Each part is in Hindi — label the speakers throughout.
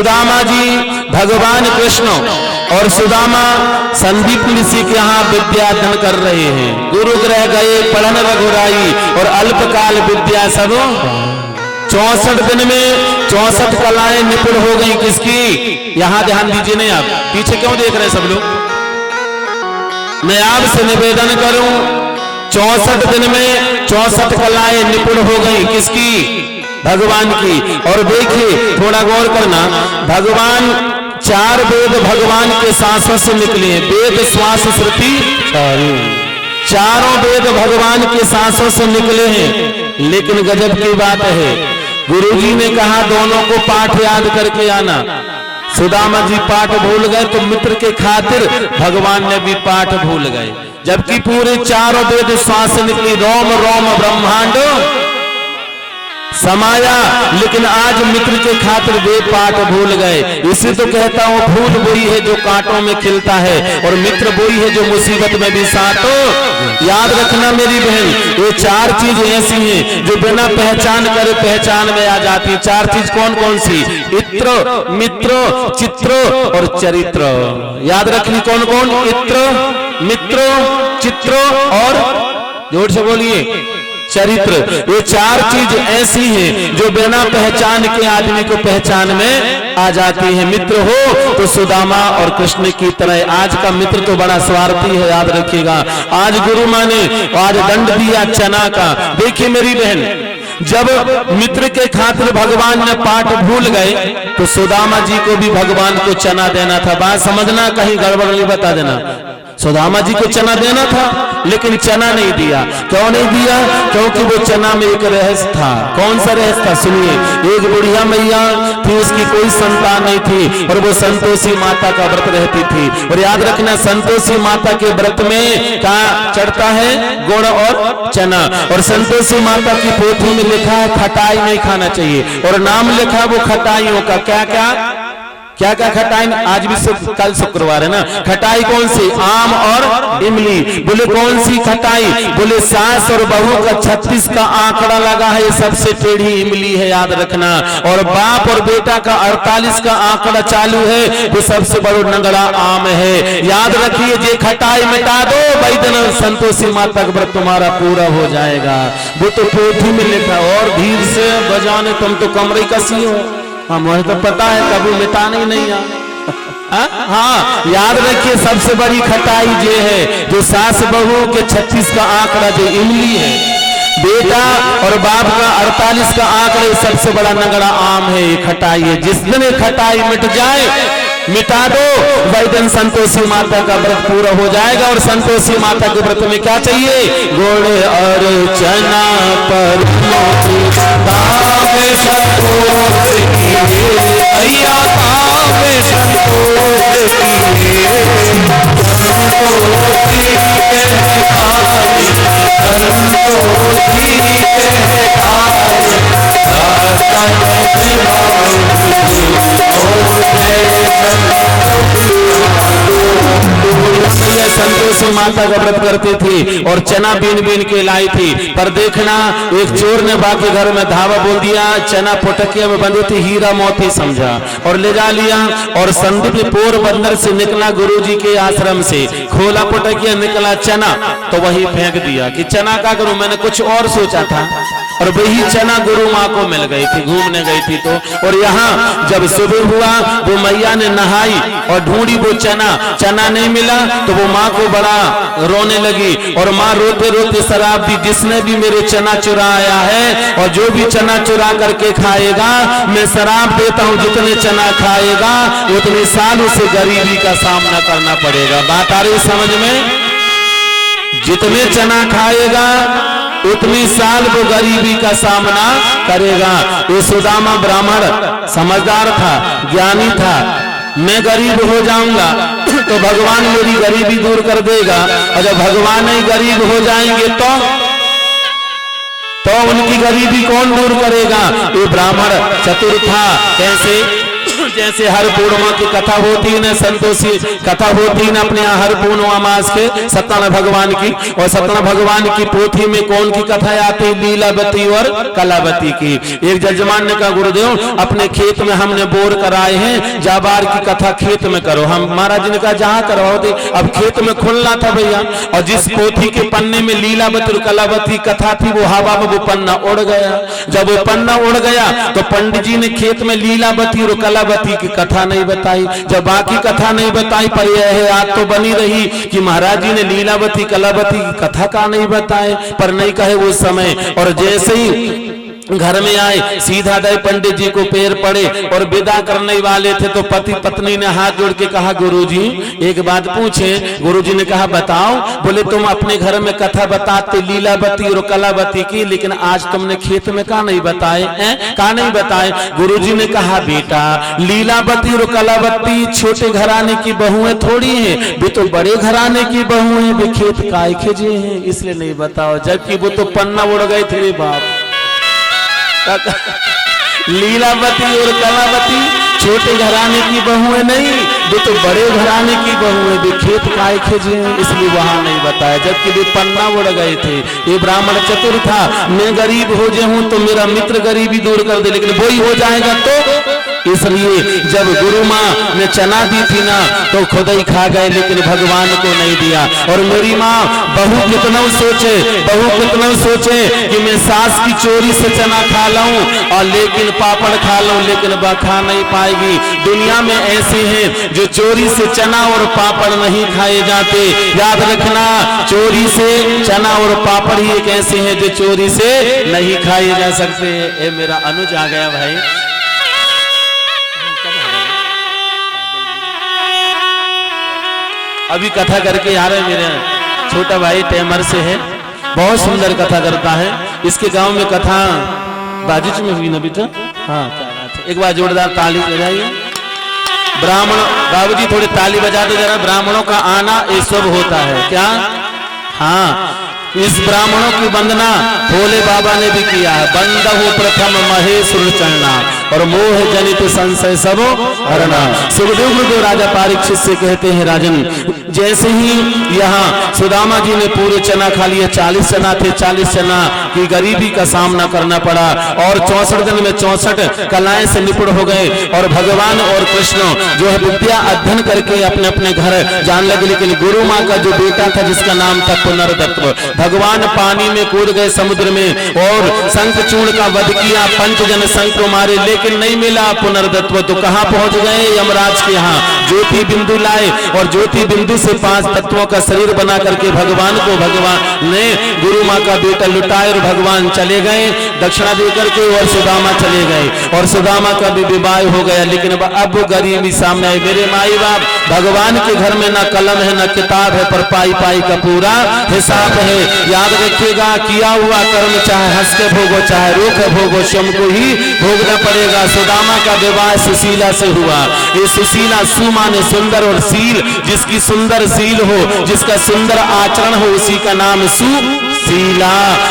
Speaker 1: सुदामा जी भगवान कृष्ण और सुदामा संदीप ऋषि के यहाँ विद्याधन कर रहे हैं। गुरु ग्रह गए पढ़न रघुराई और अल्पकाल विद्या सब 64 दिन में 64 कलाएं निपुण हो गई। किसकी? यहां ध्यान दीजिए। नहीं आप पीछे क्यों देख रहे हैं सब लोग? मैं आपसे निवेदन करूं, 64 दिन में 64 कलाएं निपुण हो गई। किसकी? भगवान की। और देखिए थोड़ा गौर करना, भगवान 4 वेद भगवान के सांसों से निकले हैं। वेद श्वास श्रुति चारों वेद भगवान के सांसों से निकले हैं। लेकिन गजब की बात है, गुरुजी ने कहा दोनों को पाठ याद करके आना। सुदामा जी पाठ भूल गए तो मित्र के खातिर भगवान ने भी पाठ भूल गए। जबकि पूरे चारों वेद श्वास से निकली, रोम रोम ब्रह्मांड समाया, लेकिन आज मित्र के खातिर वे पाठ भूल गए। इसी तो कहता हूं, फूल वही है जो कांटों में खिलता है और मित्र वही है जो मुसीबत में भी साथ हो। याद रखना मेरी बहन, ये 4 चीज ऐसी हैं जो बिना पहचान करे पहचान में आ जाती है। 4 चीज कौन कौन सी? इत्र, मित्र, चित्र और चरित्र। याद रखनी कौन कौन? इत्र, मित्र, चित्र और जोर से बोलिए चरित्र। ये 4 चीज ऐसी हैं जो बिना पहचान के आदमी को पहचान में आ जाती है। मित्र हो तो सुदामा और कृष्ण की तरह। आज का मित्र तो बड़ा स्वार्थी है, याद रखिएगा। आज गुरु माँ ने आज दंड दिया चना का। देखिए मेरी बहन, जब मित्र के खातिर भगवान ने पाठ भूल गए तो सुदामा जी को भी भगवान को चना देना था। बात समझना, कहीं गड़बड़ नहीं बता देना। सुदामा जी को चना देना था लेकिन चना नहीं दिया। क्यों नहीं दिया? क्योंकि वो चना में एक रहस्य था। कौन सा रहस्य था? सुनिए। एक बुढ़िया मैया थी, उसकी कोई संतान नहीं थी और वो संतोषी माता का व्रत रहती थी। और याद रखना, संतोषी माता के व्रत में क्या चढ़ता है? गुड़ और चना। और संतोषी माता की पोथी में लिखा है खटाई नहीं खाना चाहिए और नाम लिखा है वो खटाइयों का। क्या क्या क्या क्या खटाई? आज भी कल शुक्रवार है ना। खटाई कौन सी? आम और इमली। बोले कौन सी खटाई? बोले सास और बहू का 36 का आंकड़ा लगा है, ये सबसे टेढ़ी इमली है, याद रखना। और बाप और बेटा का 48 का आंकड़ा चालू है, वो सबसे बड़ा नंगड़ा आम है। याद रखिए, ये खटाई मिटा दो, वैद्यनाथ संतोषी माता का व्रत तुम्हारा पूरा हो जाएगा। वो तो पोथी में लिखा। और धीरे से बजाने, तुम तो कमरे कसी हो। हाँ, मुझे तो पता है, कभी मिटाने ही नहीं आ। हाँ, याद रखिए, सबसे बड़ी खटाई ये है जो सास बहू के 36 का आंकड़ा जो इमली है, बेटा और बाप का 48 का आंकड़ा सबसे बड़ा नगड़ा आम है, ये खटाई है। जिस दिन ये खटाई मिट जाए, मिटा दो, वैदन संतोषी माता का व्रत पूरा हो जाएगा। और संतोषी माता के व्रत में क्या चाहिए? गुड़ और चना पर संतोषी माता का व्रत करती थी और चना बीन बीन के लाई थी। पर देखना, एक चोर ने बाकी घर में धावा बोल दिया, चना पोटकिया में बंधी थी, हीरा मोती समझा और ले जा लिया। और संदीप पोरबंदर से निकला गुरुजी के आश्रम से, खोला पोटकिया, निकला चना, तो वही फेंक दिया कि चना का करूं, मैंने कुछ और सोचा था। और वही चना गुरु माँ को मिल गई थी, घूमने गई थी तो। और यहाँ जब सुबह हुआ, वो मैया ने नहाई और ढूंढी वो चना नहीं मिला तो वो माँ को बड़ा रोने लगी। और माँ रोते रोते शराब दी, जिसने भी मेरे चना चुराया है और जो भी चना चुरा करके खाएगा, मैं शराब देता हूँ, जितने चना खाएगा उतने साल उसे गरीबी का सामना करना पड़ेगा। बात आ रही समझ में? जितने चना खाएगा उतनी साल वो गरीबी का सामना करेगा। ये सुदामा ब्राह्मण समझदार था, ज्ञानी था। मैं गरीब हो जाऊंगा तो भगवान मेरी गरीबी दूर कर देगा, और जब भगवान ही गरीब हो जाएंगे तो उनकी गरीबी कौन दूर करेगा? ये ब्राह्मण चतुर था। कैसे? जैसे हर पूर्णिमा की कथा होती है ना, संतोषी कथा होती है ना अपने यहाँ हर पूर्णिमा मास के सत्यनारायण भगवान की, और सत्यनारायण भगवान की पोथी में कौन की कथा आती है? लीलावती और कलावती की। एक जजमान ने कहा गुरुदेव अपने खेत में हमने बोर कराए हैं, जाबार की कथा खेत में करो। हम महाराज जी ने कहा जहाँ करवाओ दे। अब खेत में खुलना था भैया, और जिस पोथी के पन्ने में लीलावती और कलावती कथा थी वो हवा में वो पन्ना उड़ गया। जब वो पन्ना उड़ गया तो पंडित जी ने खेत में लीलावती और कलावती की कथा नहीं बताई। जब बाकी कथा नहीं बताई पर यह याद तो बनी रही कि महाराज जी ने लीलावती कलावती की कथा का नहीं बताए, पर नहीं कहे वो समय। और जैसे ही घर में आए सीधा गए पंडित जी को पैर पड़े और विदा करने वाले थे तो पति पत्नी ने हाथ जोड़ के कहा गुरुजी एक बात पूछे। गुरुजी ने कहा बताओ। बोले तुम अपने घर में कथा बताते लीलावती और कलावती की, लेकिन आज तुमने खेत में का नहीं बताए हैं? का नहीं बताए? गुरुजी ने कहा बेटा लीलावती और कलावती छोटे घराने की बहुएं थोड़ी हैं, वे तो बड़े घराने की बहुएं हैं, वे खेत काय खिजे हैं इसलिए नहीं बताओ। जबकि वो तो पन्ना उड़ गए थे रे बाप। लीलावती और कलावती छोटे घराने की बहुएं नहीं, वो तो बड़े घराने की बहुएं, वे खेत काय खिजे हैं इसलिए वहां नहीं बताया। जबकि वे पन्ना उड़ गए थे। ये ब्राह्मण चतुर था, मैं गरीब हो जाऊं तो मेरा मित्र गरीबी दूर कर दे, लेकिन वही हो जाएगा तो इसलिए जब गुरु माँ ने चना दी थी ना तो खुद ही खा गए, लेकिन भगवान को नहीं दिया। और मेरी माँ बहू कितना सोचे कि मैं सास की चोरी से चना खा लाऊं और लेकिन पापड़ खा लूं, लेकिन वह खा नहीं पाएगी। दुनिया में ऐसे हैं जो चोरी से चना और पापड़ नहीं खाए जाते। याद रखना चोरी से चना और पापड़ ही एक ऐसे हैं जो चोरी से नहीं खाए जा सकते। ए मेरा अनुज आ गया भाई। अभी कथा करके आ रहे मेरे छोटा भाई टेमर से है, बहुत सुंदर कथा करता है। इसके गांव में कथा बाजिच में हुई ना बेटा? हाँ क्या बात है, एक बार जोरदार ताली बजाइए। ब्राह्मण बाबू जी थोड़ी ताली बजा दो जरा। ब्राह्मणों का आना ये सब होता है क्या? हाँ इस ब्राह्मणों की वंदना भोले बाबा ने भी किया है। बंदहु प्रथम महेश्वर चरणा और मोह जनित संशय सब हरना। सुखदेव गुरुदेव राजा परीक्षित से कहते हैं राजन जैसे ही यहाँ सुदामा जी ने पूरे चना खा लिए, 40 चना थे, 40 चना की गरीबी का सामना करना पड़ा और 64 दिन में 64 कलाएं से निपुण हो गए। और भगवान और कृष्ण जो है विद्या अध्ययन करके अपने अपने घर जान लगे। लेकिन गुरु माँ का जो बेटा था जिसका नाम था पुनर्दत्व, भगवान पानी में कूद गए समुद्र में और शंखचूड़ का वध किया, पंचजन शंख को मारे, लेकिन नहीं मिला पुनर्दत्व। तो कहाँ पहुंच गए? यमराज के यहाँ ज्योति बिंदु लाए और ज्योति बिंदु से 5 तत्वों का शरीर बना करके भगवान को भगवान ने गुरु माँ का बेटा लुटाए और भगवान चले गए दक्षिणा देकर के और सुदामा चले गए और सुदामा का भी विवाह हो गया। लेकिन अब वो गरीबी सामने आई। मेरे माई बाप भगवान के घर में ना कलम है ना किताब है, पर पाई पाई का पूरा हिसाब है। याद रखिएगा किया हुआ कर्म चाहे हंस के भोगो चाहे रो के भोगो, स्वयं को ही भोगना पड़ेगा। सुदामा का विवाह सुशीला से हुआ। ये सुशीला सु माने सुंदर और शील, जिसकी सुंदर शील हो जिसका सुंदर आचरण हो उसी का नाम सुशीला।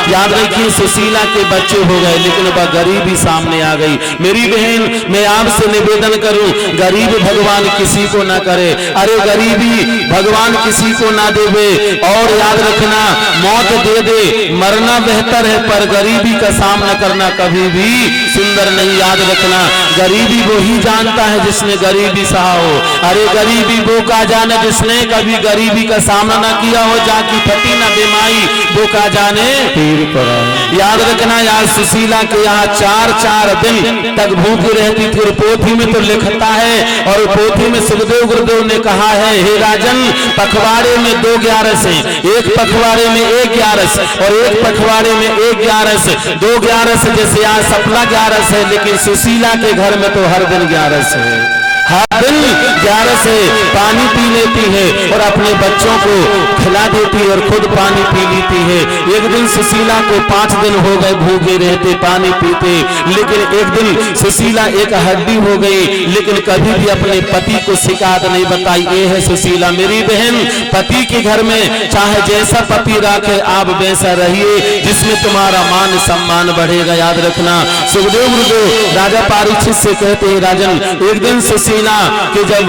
Speaker 1: याद रखिए सुशीला के बच्चे हो गए लेकिन वह गरीबी सामने आ गई। मेरी बहन मैं आपसे निवेदन करूं गरीब भगवान किसी को ना करे। अरे गरीबी भगवान किसी को ना देवे। और याद रखना मौत दे दे मरना बेहतर है, पर गरीबी का सामना करना कभी भी सुंदर नहीं। याद रखना गरीबी वो ही जानता है जिसने गरीबी सहा हो। अरे गरीबी वो का जाने जिसने कभी गरीबी का सामना ना किया हो, जाकी फटी ना बीमारी वो का जाने पीर पड़ा। याद रखना यार सुशीला के यहाँ 4-4 दिन तक भूखी रहती थी। और पोथी में तो लिखता है और पोथी में सुखदेव गुरुदेव ने कहा है हे राजन पखवाड़े में 2 ग्यारस है, एक पखवाड़े में 1 ग्यारस और एक पखवाड़े में 1 ग्यारस। 2 ग्यारस जैसे यहाँ सपना ग्यारस है, लेकिन सुशीला के घर में तो हर दिन ग्यारस है। हर दिन 11 से पानी पी लेती है और अपने बच्चों को खिला देती है और खुद पानी पी लेती है। एक दिन सुशीला को 5 दिन हो गए भूखे रहते पानी पीते, लेकिन एक दिन सुशीला एक हड्डी हो गई, लेकिन कभी भी अपने पति को शिकायत नहीं बताई। ये है सुशीला। मेरी बहन, पति के घर में चाहे जैसा पति रखे आप वैसा रहिए, जिसमें तुम्हारा मान सम्मान बढ़ेगा। याद रखना। सुखदेव गुरुदेव राजा परीक्षित से कहते हैं, राजन एक दिन सुशीला के जब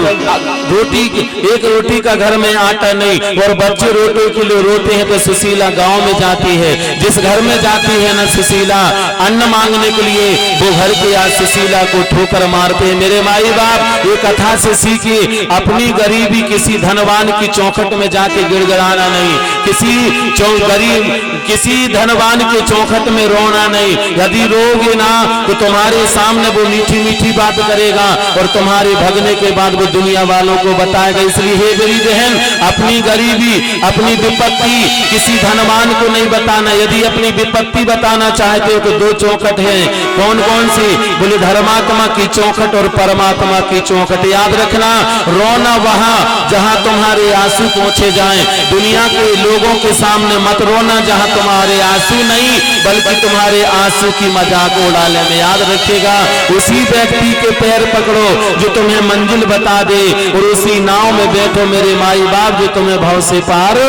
Speaker 1: एक रोटी का घर में आटा नहीं और बच्चे रोटी के लिए रोते हैं, तो सुशीला गांव में जाती है। जिस घर में जाती है ना सुशीला अन्न मांगने के लिए, वो घर के आज सुशीला को ठोकर मारते हैं। मेरे माई बाप, ये कथा से सीखिए, अपनी गरीबी किसी धनवान की चौखट में जाके गिड़गिड़ाना नहीं, किसी धनवान के चौखट में रोना नहीं। यदि रोगे ना तो तुम्हारे सामने वो मीठी मीठी बात करेगा और तुम्हारे भगने के बाद वो दुनिया वालों को बताएगा। इसलिए हे मेरी बहन, अपनी गरीबी, अपनी विपत्ति किसी धनवान को नहीं बताना। यदि अपनी विपत्ति बताना चाहते हो तो 2 चौखट है। कौन कौन सी? बोले धर्मात्मा की चौखट और परमात्मा की चौखट। याद रखना, रोना वहां जहां तुम्हारे आंसू पहुंचे जाएं। दुनिया के लोगों के सामने मत रोना जहां तुम्हारे आंसू नहीं, बल्कि तुम्हारे आंसू की मजाक उड़ाने में। याद रखिएगा, उसी व्यक्ति के पैर पकड़ो जो तुम्हें मंजिल बता दे, और उसी नाव में बैठो मेरे माई बाप जो तुम्हें भाव से पार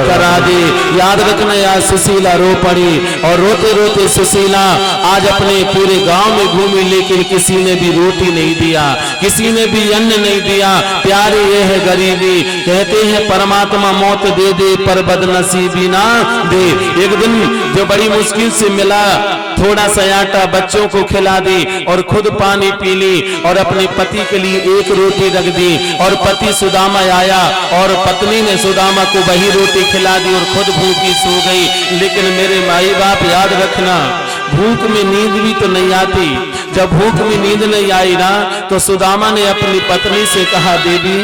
Speaker 1: करा दे। याद रखना। यार सुशीला रो पड़ी और रोते रोते सुशीला आज अपने पूरे गांव में घूमी, लेकिन किसी ने भी रोटी नहीं दिया, किसी ने भी अन्न नहीं दिया। प्यारे ये है गरीबी। कहते हैं परमात्मा मौत दे दे पर बदनसीबी ना दे। एक दिन जो बड़ी मुश्किल से मिला, थोड़ा सा आटा बच्चों को खिला दी और खुद पानी पी ली और अपने पति के लिए 1 रोटी रख दी। और पति सुदामा आया और पत्नी ने सुदामा को वही रोटी खिला दी और खुद भूखी सो गई। लेकिन मेरे माई बाप याद रखना, भूख में नींद भी तो नहीं आती। जब भूख में नींद नहीं आई ना, तो सुदामा ने अपनी पत्नी से कहा, देवी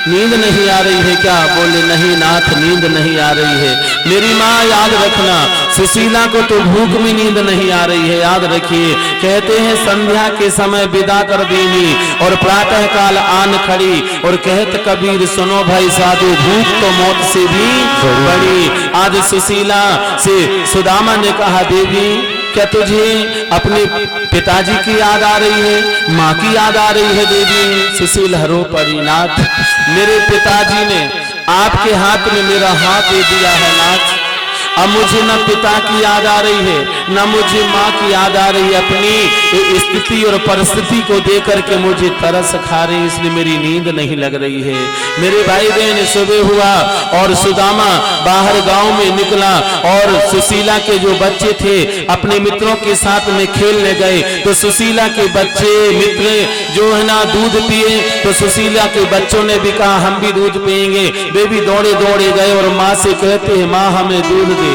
Speaker 1: नींद नहीं आ रही है क्या? बोले नहीं नाथ, नींद नहीं आ रही है। मेरी माँ याद रखना, सुशीला को तो भूख में नींद नहीं आ रही है। याद रखिए, कहते हैं संध्या के समय विदा कर देनी और प्रातः काल आन खड़ी, और कहत कबीर सुनो भाई साधु, भूख तो मौत से भी बड़ी। आज सुशीला से सुदामा ने कहा, देवी क्या तुझे अपने पिताजी की याद आ रही है, माँ की याद आ रही है? देवी सुशीला रो पड़ी, नाथ मेरे पिताजी ने आपके हाथ में मेरा हाथ दे दिया है नाथ। अब मुझे न पिता की याद आ रही है, न मुझे माँ की याद आ रही है। अपनी स्थिति और परिस्थिति को देख करके मुझे तरस खा रही, इसलिए मेरी नींद नहीं लग रही है। मेरे भाई बहन, सुबह हुआ और सुदामा बाहर गांव में निकला और सुशीला के जो बच्चे थे अपने मित्रों के साथ में खेलने गए। तो सुशीला के बच्चे मित्र जो है ना दूध पिए, तो सुशीला के बच्चों ने भी कहा हम भी दूध पिएंगे। वे भी दौड़े दौड़े गए और माँ से कहते हैं, माँ हमें दूध दे,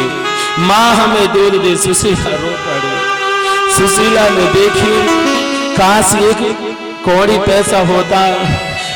Speaker 1: माँ हमें दूध दे। सुशीला रो पड़ी। सुशीला ने देखी, काश एक कौड़ी पैसा होता,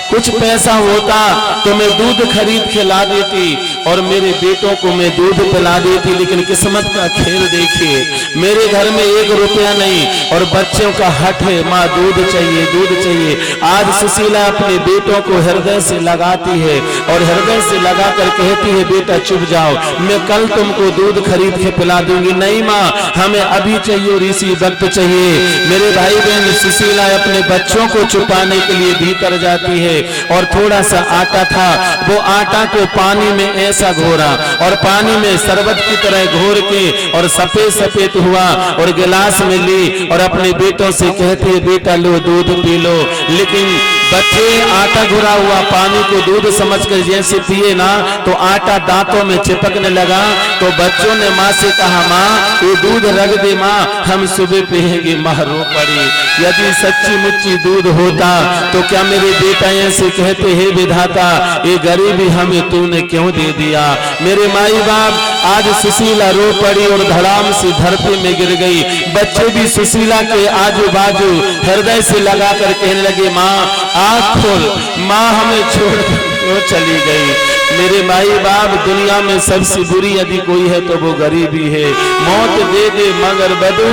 Speaker 1: कुछ पैसा होता तो मैं दूध खरीद के ला देती और मेरे बेटों को मैं दूध पिला देती। लेकिन किस्मत का खेल देखिए, मेरे घर में 1 रुपया नहीं और बच्चों का हट है, माँ दूध चाहिए, दूध चाहिए। आज सुशीला अपने बेटों को हृदय से लगाती है और हृदय से लगाकर कहती है, बेटा चुप जाओ, मैं कल तुमको दूध खरीद के पिला दूंगी। नहीं माँ, हमें अभी चाहिए और इसी वक्त चाहिए। मेरे भाई बहन, सुशीला अपने बच्चों को छुपाने के लिए भीतर जाती है और थोड़ा सा आटा था, वो आटा को पानी में ऐसा घोरा और पानी में शरबत की तरह घोर के और सफेद सफेद हुआ और गिलास में ली और अपने बेटों से कहती है, बेटा लो दूध पी लो। लेकिन बच्चे आटा घुरा हुआ पानी को दूध समझकर जैसे पिए ना, तो आटा दांतों में चिपकने लगा। तो बच्चों ने माँ से कहा, माँ ये दूध रख दे माँ, हम सुबह पिएंगे। माँ रो पड़ी। यदि सच्ची मुच्ची दूध होता तो क्या मेरे बेटा ऐसे कहते, हे विधाता ये गरीबी हमें तूने क्यों दे दिया। मेरे माई बाप, आज सुशीला रो पड़ी और धड़ाम से धरती में गिर गई। बच्चे भी सुशीला के आजू बाजू हृदय से लगाकर कहने लगे, माँ आँख खोल, माँ हमें छोड़ क्यों चली गई। मेरे माई बाप, दुनिया में सबसे बुरी यदि कोई है तो वो गरीबी है। मौत दे दे मगर बदू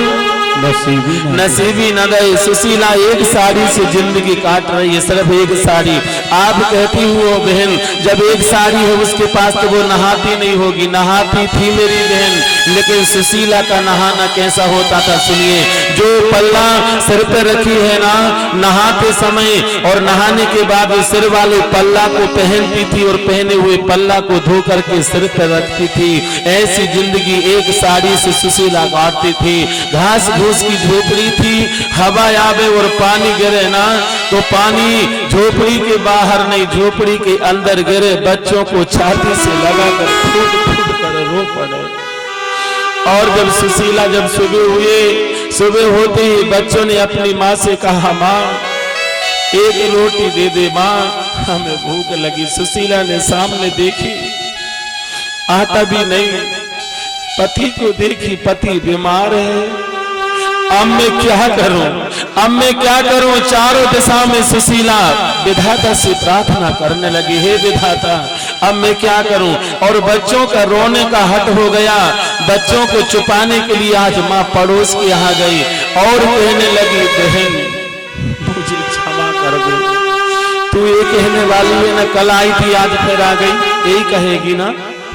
Speaker 1: नसीबी न दे। सुशीला एक साड़ी से जिंदगी काट रही है, सिर्फ एक साड़ी। आप कहती हो बहन, जब एक साड़ी है उसके पास तो वो नहाती नहीं होगी। नहाती थी मेरी बहन, लेकिन सुशीला का नहाना कैसा होता था सुनिए। जो पल्ला सिर पे रखी है ना नहाते समय, और नहाने के बाद सिर वाले पल्ला को पहनती थी और पहने हुए पल्ला को धो करके सिर पर रखती थी। ऐसी जिंदगी एक साड़ी से सुशीला काटती थी। घास फूस की झोपड़ी थी, हवा आवे और पानी गिरे ना तो पानी झोपड़ी के बाहर नहीं झोपड़ी के अंदर गिरे, बच्चों को छाती से लगाकर फूट फूट कर रो पड़े। और जब सुशीला जब सुबह होते ही बच्चों ने अपनी माँ से कहा, माँ एक रोटी दे दे माँ, हमें भूख लगी। सुशीला ने सामने देखी, आटा भी नहीं। पति को देखी, पति बीमार है। अब मैं क्या करूं, अब मैं क्या करूं। चारों दिशा में सुशीला विधाता से प्रार्थना करने लगी, हे विधाता अब मैं क्या करूं। और बच्चों का रोने का हट हो गया। बच्चों को छुपाने के लिए आज माँ पड़ोस के यहाँ गई और कहने लगी, बहन मुझे क्षमा कर दे। तू ये कहने वाली है ना, कल आई थी आज फिर आ गई, यही कहेगी ना।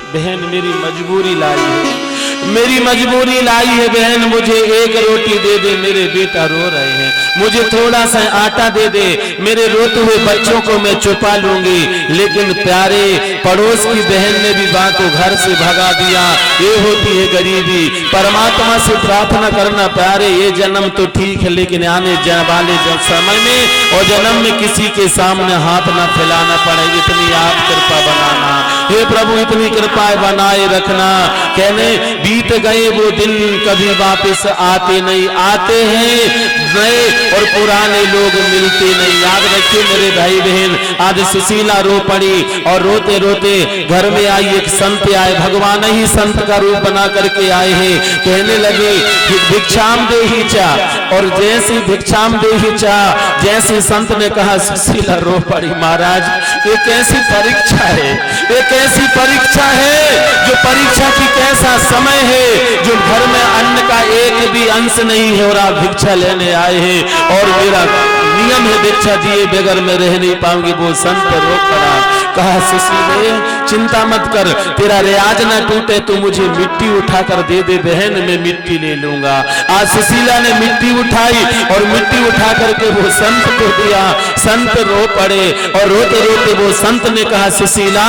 Speaker 1: बहन मेरी मजबूरी लाई है, मेरी मजबूरी लाई है बहन, मुझे एक रोटी दे दे, मेरे बेटा रो रहे हैं। मुझे थोड़ा सा आटा दे दे, मेरे रोते हुए बच्चों को मैं छुपा लूंगी। लेकिन प्यारे पड़ोस की बहन ने भी बात को घर से भगा दिया। ये होती है गरीबी। परमात्मा से प्रार्थना करना प्यारे, ये जन्म तो ठीक है, लेकिन आने वाले समय में और जन्म में किसी के सामने हाथ ना फैलाना पड़े। इतनी आप कृपा बनाना, हे प्रभु इतनी कृपाएं बनाए रखना। कहने बीत गए वो दिन कभी वापस आते नहीं, आते हैं नए और पुराने लोग मिलते नहीं। याद रखिए मेरे भाई बहन, आज सुशीला रो पड़ी और रोते रोते घर में आई। एक संत आए, भगवान ही संत का रूप बना करके आए हैं। कहने लगे भिक्षाम देहि चा, और जैसे भिक्षाम देहि चा, जैसे संत ने कहा सुशीला रो पड़ी। महाराज ये कैसी परीक्षा है, ये कैसी परीक्षा है। जो परीक्षा की कैसा समय है, जो घर में अन्न का एक भी अंश नहीं है और आप भिक्षा लेने आए हैं। और मेरा नियम है भिक्षा दिए बगैर मैं रह नहीं पाऊंगी। वो संत रो पड़ा, कहा सुशीले चिंता मत कर, तेरा रियाज ना टूटे, तू मुझे मिट्टी उठाकर दे दे बहन, मैं मिट्टी ले लूंगा। आज सुशीला ने मिट्टी उठाई और मिट्टी उठा करके वो संत को दिया। संत रो पड़े और रोते रोते वो संत ने कहा सुशीला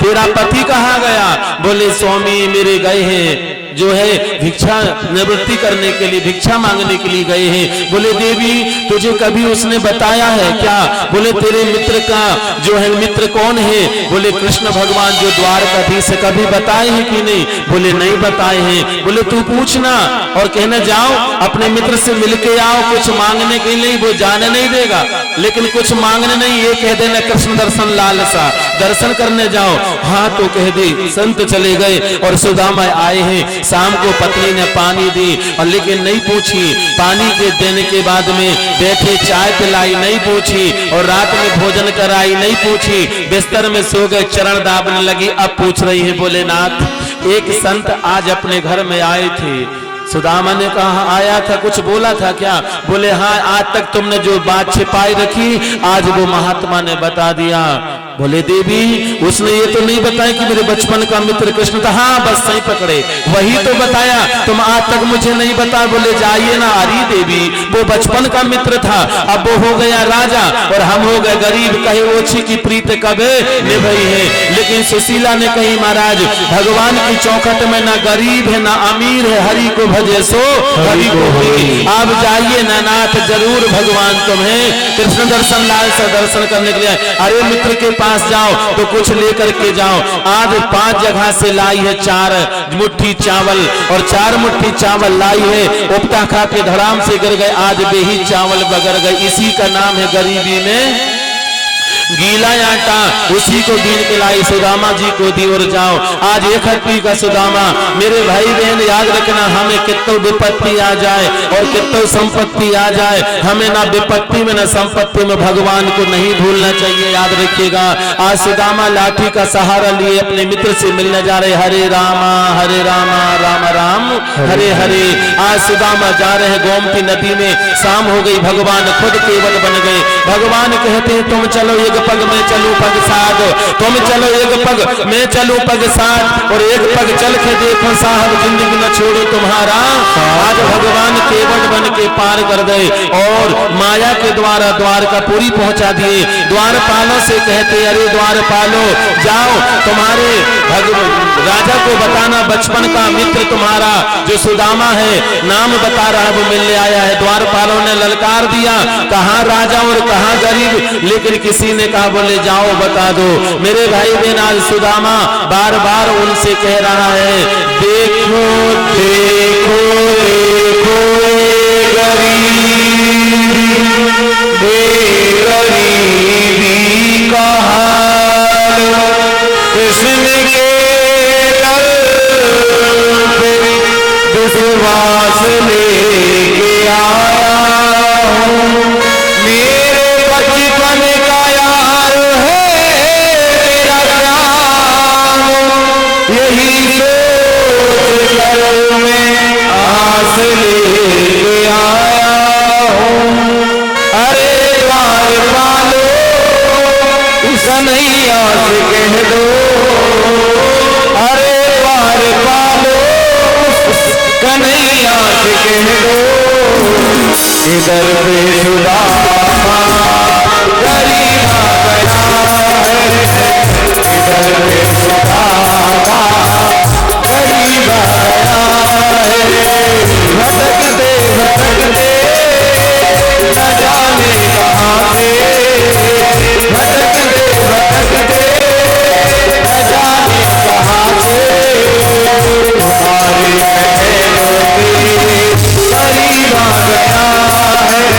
Speaker 1: तेरा पति कहाँ गया। बोले स्वामी मेरे गए हैं, जो है भिक्षा निवृत्ति करने के लिए, भिक्षा मांगने के लिए गए हैं। बोले देवी तुझे कभी उसने बताया है क्या। बोले तेरे मित्र का जो है मित्र कौन है। बोले कृष्ण भगवान जो द्वारकाधीश है, कभी बताए हैं कि नहीं। बोले नहीं बताए हैं। बोले तू पूछना और कहना जाओ अपने मित्र से मिलके आओ, कुछ मांगने के लिए। वो जाने नहीं देगा, लेकिन कुछ मांगने नहीं, ये कह देना कृष्ण दर्शन लालसा, दर्शन करने जाओ। हाँ तो कह दे। संत चले गए और सुदामा आए हैं। शाम को पत्नी ने पानी दी और लेकिन नहीं पूछी। पानी के देने के बाद में बैठे चाय पिलाई, नहीं पूछी। और रात में भोजन कराई, नहीं पूछी। बिस्तर में सो गए, चरण दाबने लगी। अब पूछ रही है। बोले नाथ एक संत आज अपने घर में आए थे। सुदामा ने कहा आया था, कुछ बोला था क्या। बोले हाँ, आज तक तुमने जो बात छिपाई रखी आज वो महात्मा ने बता दिया। बोले देवी उसने ये तो नहीं बताया कि मेरे बचपन का मित्र कृष्ण था। हाँ बस सही पकड़े, वही तो बताया, तुम आज तक मुझे नहीं बता। बोले जाइए ना। अरे देवी वो बचपन का मित्र था, अब वो हो गया राजा और हम हो गए गरीब। कहे ओछी की प्रीत कबे निभाई है। लेकिन सुशीला ने कही महाराज भगवान की चौखट में ना गरीब है ना अमीर है, हरि को भजे सो हरि को भी। आप जाइए ना नाथ, जरूर भगवान तुम्हें कृष्ण दर्शन लाल से दर्शन करने के लिए। अरे मित्र के पास जाओ तो कुछ लेकर के जाओ। आज 5 जगह से लाई है 4 मुट्ठी चावल और 4 मुट्ठी चावल लाई है। उपटा खा के धड़ाम से गिर गए, आज बेही चावल बगर गए। इसी का नाम है गरीबी में गीला आटा उसी को बीन के लाई, सुदामा जी को दी और जाओ। आज एक हट्टी का सुदामा। मेरे भाई बहन याद रखना, हमें कितो विपत्ति आ जाए और कितो संपत्ति आ जाए, हमें ना विपत्ति में ना संपत्ति में भगवान को नहीं भूलना चाहिए। याद रखिएगा। आज सुदामा लाठी का सहारा लिए अपने मित्र से मिलने जा रहे। हरे राम राम राम हरे हरे। आज सुदामा जा रहे हैं गोमती नदी में। शाम हो गई, भगवान खुद केवट बन गए। भगवान कहते हैं तुम चलो एक पग मैं चलूं पग साथ, तुम चलो एक पग मैं चलूं पग साथ, और एक पग चल के देखो साहब जिंदगी न छोड़ो तुम्हारा। आज भगवान केवट बन के पार कर गए और माया के द्वारा द्वारकापुरी पहुंचा दिए। द्वारपालों से कहते अरे द्वारपालो जाओ, तुम्हारे राजा को बताना बचपन का मित्र तुम्हारा जो सुदामा है, नाम बता रहा है, वो मिलने आया है। द्वारपालों ने ललकार दिया, कहाँ राजा और कहाँ गरीब, लेकिन किसी ने कहा बोले जाओ बता दो। मेरे भाई बहन आज सुदामा बार बार उनसे कह रहा है देखो देखो देखो गरीबी का हाल, कृष्ण के विश्वास लेके आया हूँ, मेरे बचपन का यार है तेरा प्यार, यही सोच कर मैं आस लेके आया हूँ। अरे द्वार पालो कन्हैया से कह दो, अरे द्वार पालो कन्हैया से कह दो, इधर पे सुदामा गरीब आ गया है, इधर पे सुदामा गरीब आ गया है। भटकते भटकते न जाने कहाँ से, भटकते भटकते न जाने कहाँ से, तुम्हारे महलों के करीब आ गया है,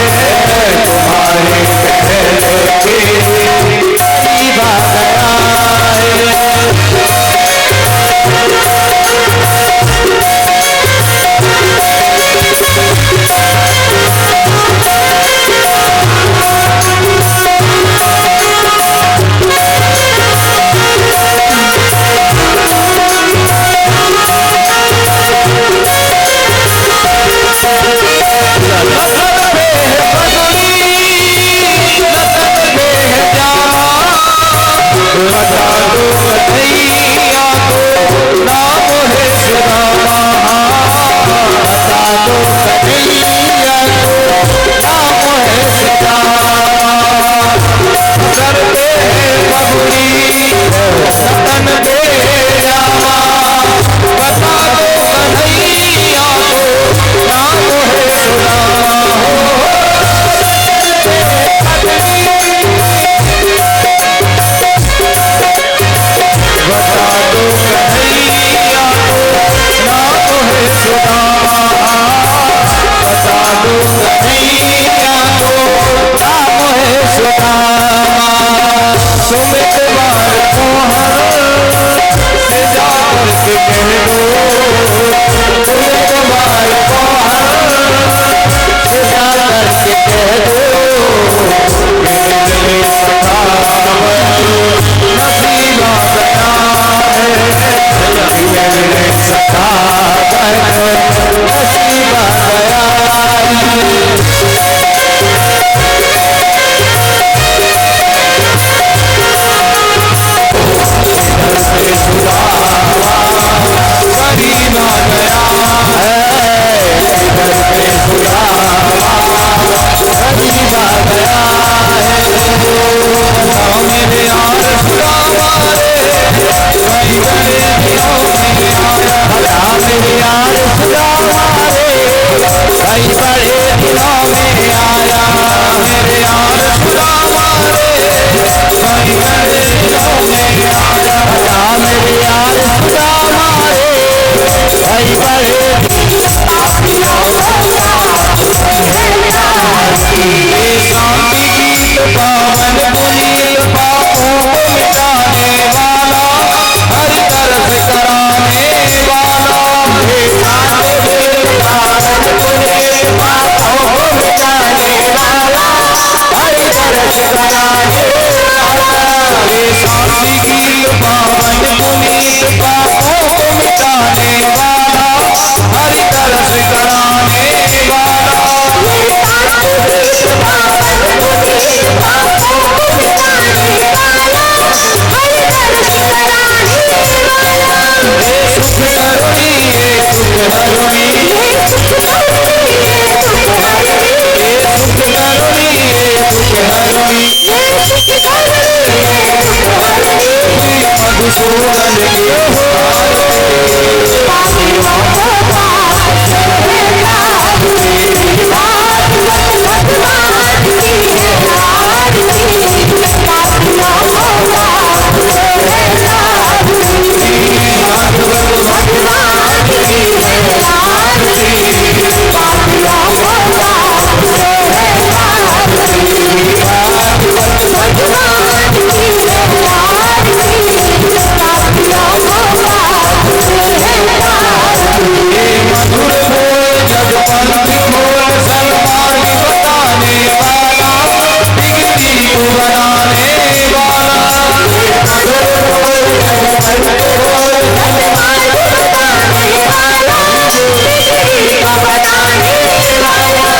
Speaker 1: सोनल के पापियों को पाप से आरती भगवान की है आरती पापियों को पाप से आरती भगवान की है आरती पापियों को पाप से आरती भगवान की है मधुर बोल जगपंथी बोल सलमान बताने वाला बिगड़ी को बनाने वाला मधुर बोल जगपंथी बोल सलमान बताने वाला बिगड़ी को बनाने वाला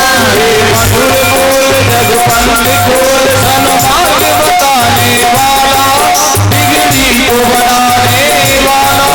Speaker 1: मधुर बोल जगपंथी बोल सलमान बताने वाला बिगड़ी को बनाने वाला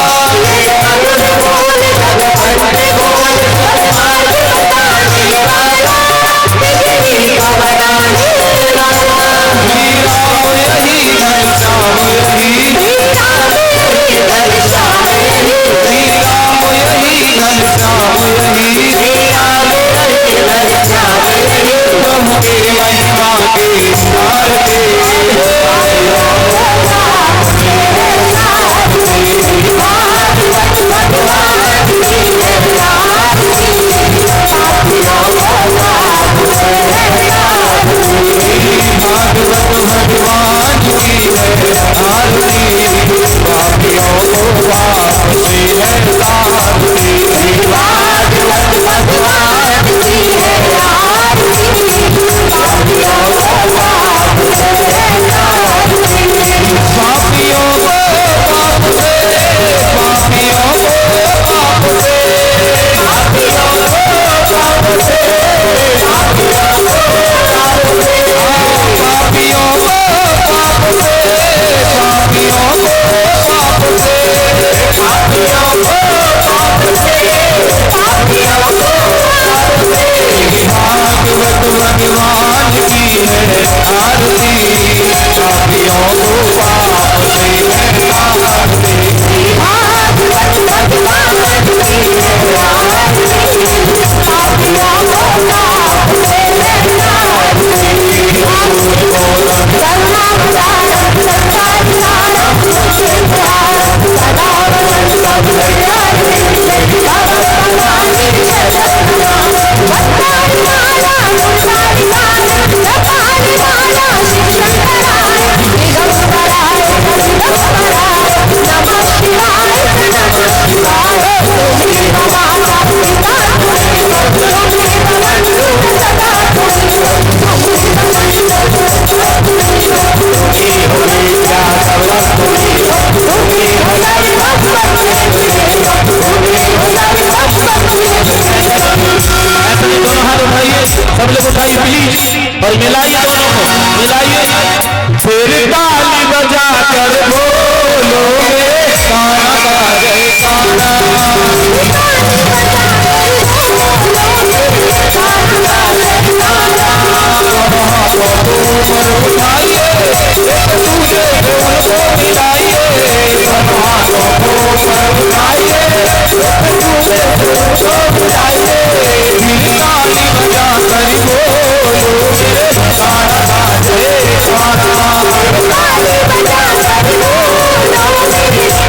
Speaker 1: सब लोग उठाइए प्लीज और मिलाइए दोनों को मिलाइए फिर ताली बजा कर बोलोगे काना का जय काना उठाइए तुझे बोल को मिलाइए उठाइए तुझे बोल को मिलाइए ताली बजा कर बोलोगे काना का जय काना ताली बजा कर बोलोगे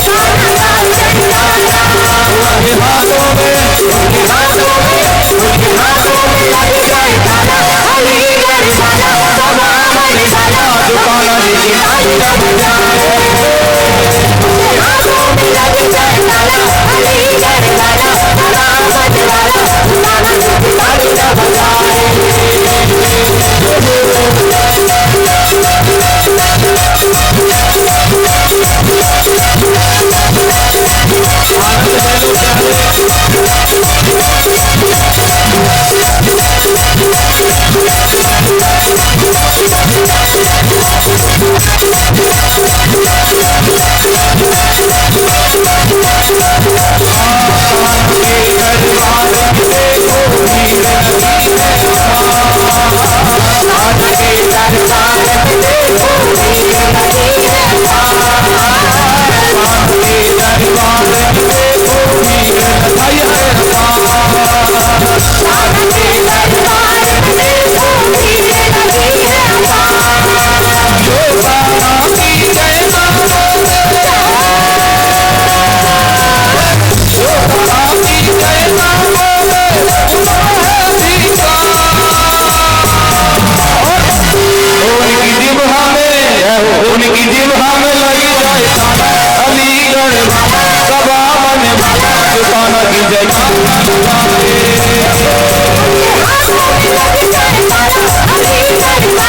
Speaker 1: काना का जय काना उनके हाथों में लग जाए काना अलीगढ़ वाला समा हरी वाला जो काना जी तालियां बजाए हाथों में लग जाए काना अलीगढ़ वाला समा हरी वाला जय होलिया में, अरे होलिया में, अरे होलिया में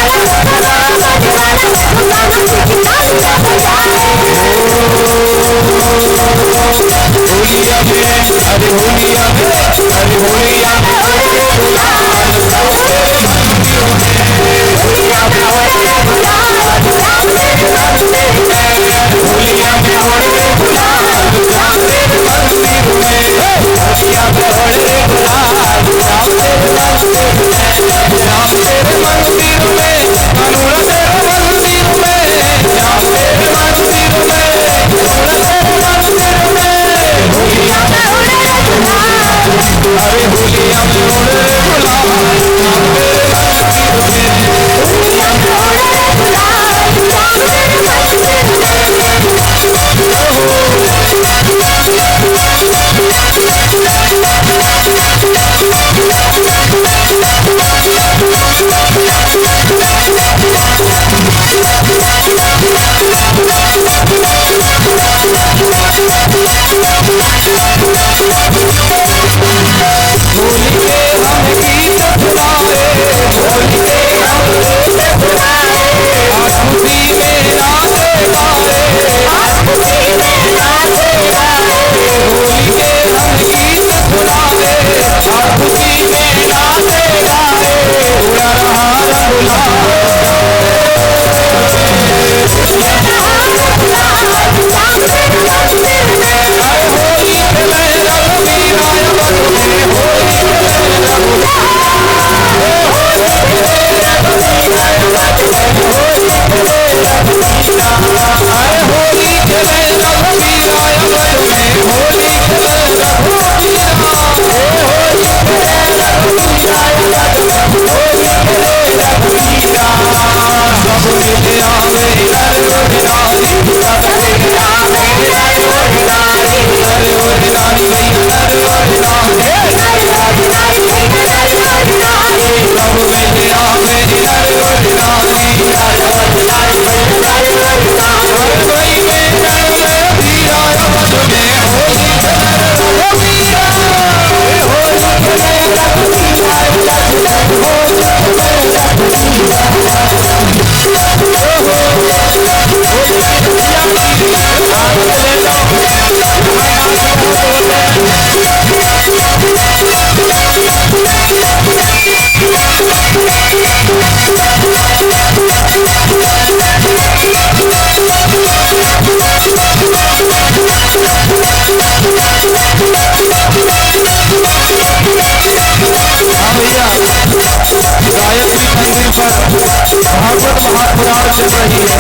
Speaker 1: भागवत महापुराण चल रही है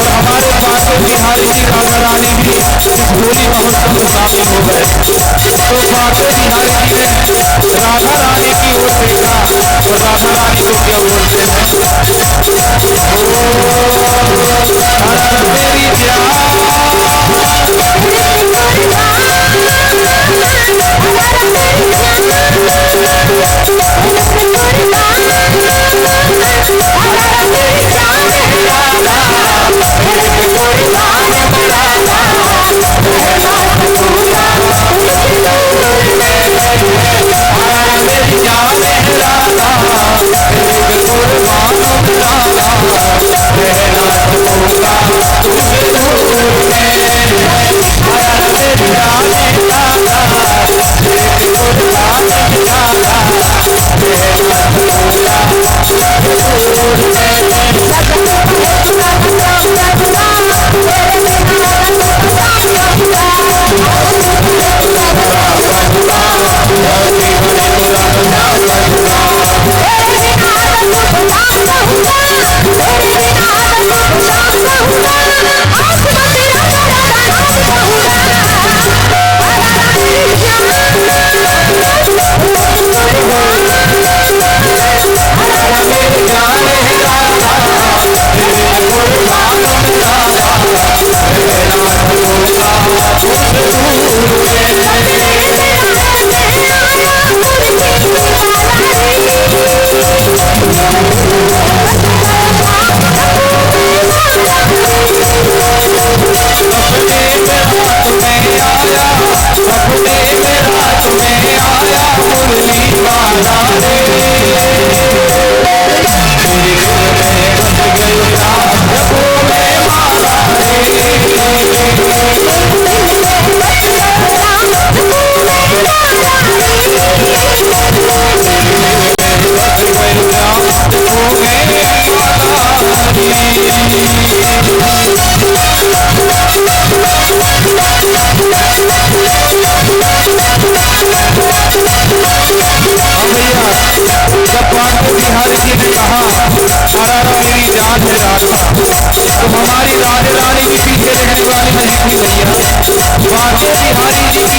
Speaker 1: और हमारे बांके बिहारी जी राधा रानी भी इस होली महोत्सव में शामिल हो गए। तो बांके बिहारी जी ने राधा रानी की ओर देखा और राधा रानी को क्या बोलते हैं, मेरी जान
Speaker 2: माला रे, तेरी गोद में बस गई रात को मैं माला रे, जब पांडव बिहारी जी ने कहा अरे मेरी जान है राधा, तो हमारी राधे रानी के पीछे रहने वाली नहीं थी भैया, बाके बिहारी जी की